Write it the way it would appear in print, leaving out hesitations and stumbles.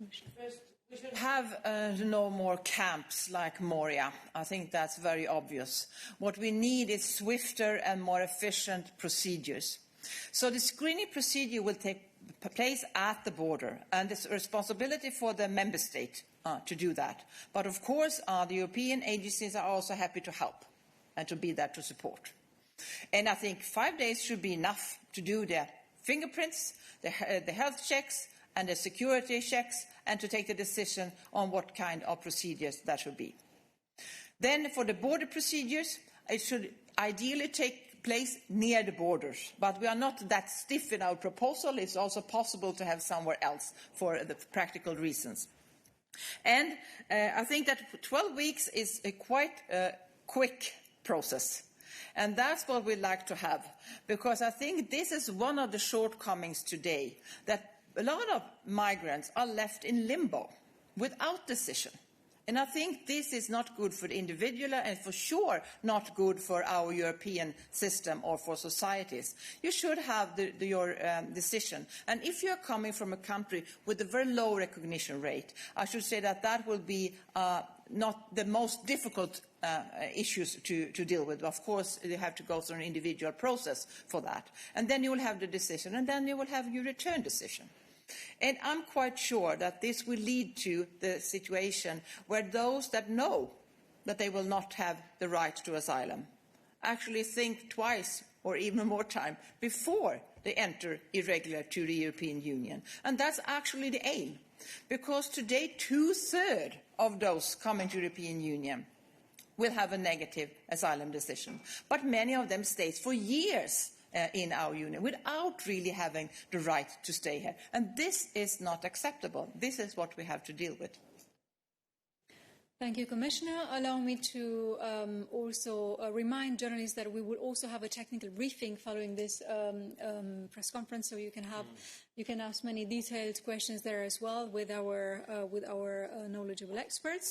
Commissioner. First, we should have no more camps like Moria. I think that's very obvious. What we need is swifter and more efficient procedures. So the screening procedure will take place at the border, and it's a responsibility for the member state to do that. But of course, the European agencies are also happy to help and to be there to support. And I think 5 days should be enough to do the fingerprints, the health checks, and the security checks, and to take the decision on what kind of procedures that should be. Then for the border procedures, it should ideally take place near the borders, but we are not that stiff in our proposal. It's also possible to have somewhere else for the practical reasons. And I think that 12 weeks is a quite quick process. And that's what we'd like to have, because I think this is one of the shortcomings today, that a lot of migrants are left in limbo without decision. And I think this is not good for the individual and for sure not good for our European system or for societies. You should have your decision. And if you are coming from a country with a very low recognition rate, I should say that that will be not the most difficult issues to deal with. Of course, you have to go through an individual process for that. And then you will have the decision, and then you will have your return decision. And I'm quite sure that this will lead to the situation where those that know that they will not have the right to asylum actually think twice or even more time before they enter irregular to the European Union. And that's actually the aim, because today 2/3 of those coming to the European Union will have a negative asylum decision. But many of them stay for years in our union without really having the right to stay here. And this is not acceptable. This is what we have to deal with. Thank you, Commissioner. Allow me to also remind journalists that we will also have a technical briefing following this press conference, so you can ask many detailed questions there as well with our knowledgeable experts.